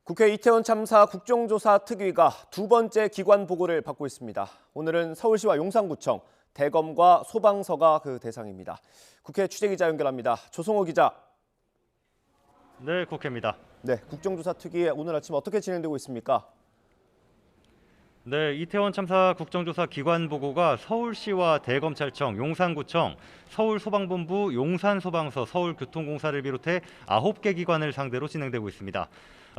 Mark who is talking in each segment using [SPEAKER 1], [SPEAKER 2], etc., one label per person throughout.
[SPEAKER 1] 국회 이태원 참사 국정조사 특위가 두 번째 기관 보고를 받고 있습니다. 오늘은 서울시와 용산구청, 대검과 소방서가 그 대상입니다. 국회 취재기자 연결합니다. 조성호 기자.
[SPEAKER 2] 네, 국회입니다.
[SPEAKER 1] 네, 국정조사 특위 오늘 아침 어떻게 진행되고 있습니까?
[SPEAKER 2] 네, 이태원 참사 국정조사 기관 보고가 서울시와 대검찰청, 용산구청, 서울소방본부, 용산소방서, 서울교통공사를 비롯해 9개 기관을 상대로 진행되고 있습니다.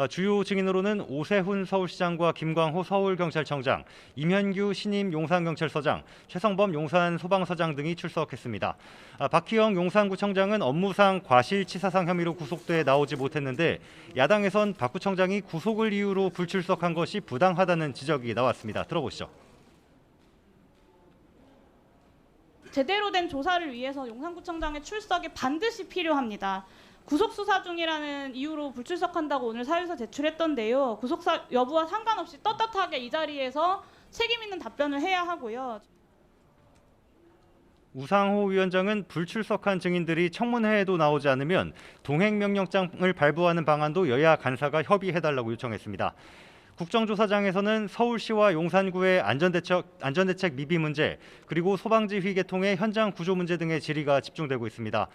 [SPEAKER 2] 주요 증인으로는 오세훈 서울시장과 김광호 서울경찰청장, 임현규 신임 용산경찰서장, 최성범 용산소방서장 등이 출석했습니다. 박희영 용산구청장은 업무상 과실치사상 혐의로 구속돼 나오지 못했는데 야당에선 박 구청장이 구속을 이유로 불출석한 것이 부당하다는 지적이 나왔습니다. 들어보시죠.
[SPEAKER 3] 제대로 된 조사를 위해서 용산구청장의 출석이 반드시 필요합니다. 구속수사 중이라는 이유로 불출석한다고 오늘 사유서 제출했던데요. 구속사 여부와 상관없이 떳떳하게 이 자리에서 책임 있는 답변을 해야 하고요.
[SPEAKER 2] 우상호 위원장은 불출석한 증인들이 청문회에도 나오지 않으면 동행명령장을 발부하는 방안도 여야 간사가 협의해달라고 요청했습니다. 국정조사장에서는 서울시와 용산구의 안전대책 미비 문제, 그리고 소방지휘 계통의 현장 구조 문제 등의 질의가 집중되고 있습니다.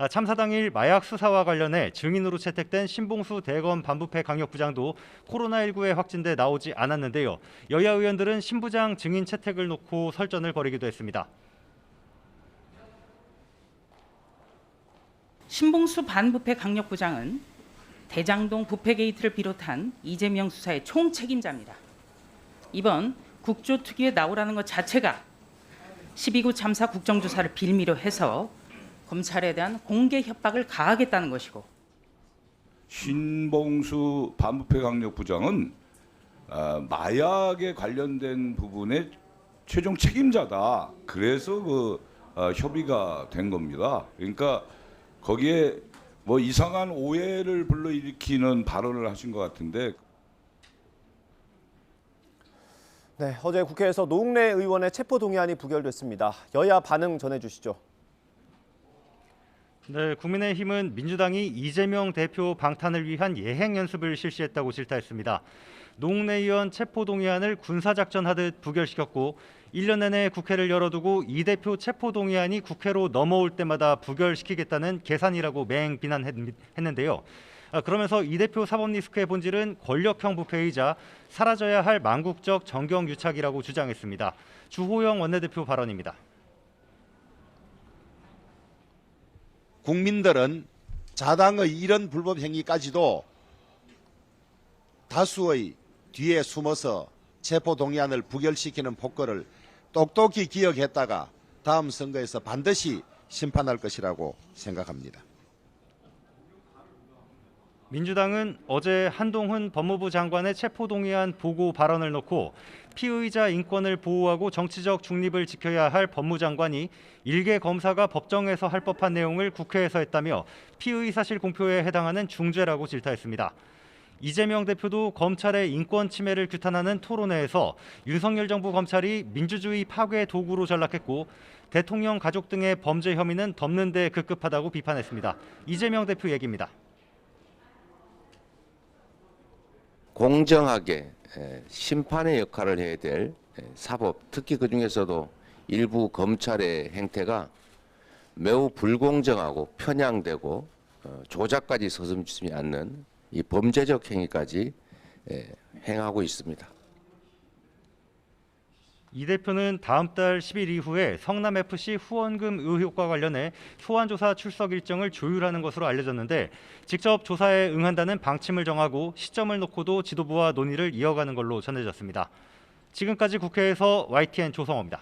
[SPEAKER 2] 참사 당일 마약 수사와 관련해 증인으로 채택된 신봉수 대검 반부패 강력부장도 코로나19에 확진돼 나오지 않았는데요. 여야 의원들은 신 부장 증인 채택을 놓고 설전을 벌이기도 했습니다.
[SPEAKER 4] 신봉수 반부패 강력부장은 대장동 부패 게이트를 비롯한 이재명 수사의 총책임자입니다. 이번 국조특위에 나오라는 것 자체가 12구 참사 국정조사를 빌미로 해서 검찰에 대한 공개 협박을 가하겠다는 것이고,
[SPEAKER 5] 신봉수 반부패 강력부장은 마약에 관련된 부분의 최종 책임자다. 그래서 협의가 된 겁니다. 그러니까 거기에 뭐 이상한 오해를 불러일으키는 발언을 하신 것 같은데.
[SPEAKER 1] 네, 어제 국회에서 노웅래 의원의 체포동의안이 부결됐습니다. 여야 반응 전해주시죠.
[SPEAKER 2] 네, 국민의힘은 민주당이 이재명 대표 방탄을 위한 예행 연습을 실시했다고 질타했습니다. 노웅래 의원 체포동의안을 군사작전하듯 부결시켰고 1년 내내 국회를 열어두고 이 대표 체포동의안이 국회로 넘어올 때마다 부결시키겠다는 계산이라고 맹 비난했는데요. 그러면서 이 대표 사법 리스크의 본질은 권력형 부패이자 사라져야 할 망국적 정경유착이라고 주장했습니다. 주호영 원내대표 발언입니다.
[SPEAKER 6] 국민들은 자당의 이런 불법 행위까지도 다수의 뒤에 숨어서 체포동의안을 부결시키는 폭거를 똑똑히 기억했다가 다음 선거에서 반드시 심판할 것이라고 생각합니다.
[SPEAKER 2] 민주당은 어제 한동훈 법무부 장관의 체포동의안 보고 발언을 놓고 피의자 인권을 보호하고 정치적 중립을 지켜야 할 법무장관이 일개 검사가 법정에서 할 법한 내용을 국회에서 했다며 피의사실 공표에 해당하는 중죄라고 질타했습니다. 이재명 대표도 검찰의 인권 침해를 규탄하는 토론회에서 윤석열 정부 검찰이 민주주의 파괴 도구로 전락했고 대통령 가족 등의 범죄 혐의는 덮는 데 급급하다고 비판했습니다. 이재명 대표 얘기입니다.
[SPEAKER 7] 공정하게 심판의 역할을 해야 될 사법, 특히 그중에서도 일부 검찰의 행태가 매우 불공정하고 편향되고 조작까지 서슴지 않는 이 범죄적 행위까지 행하고 있습니다.
[SPEAKER 2] 이 대표는 다음 달 10일 이후에 성남FC 후원금 의혹과 관련해 소환조사 출석 일정을 조율하는 것으로 알려졌는데 직접 조사에 응한다는 방침을 정하고 시점을 놓고도 지도부와 논의를 이어가는 걸로 전해졌습니다. 지금까지 국회에서 YTN 조성호입니다.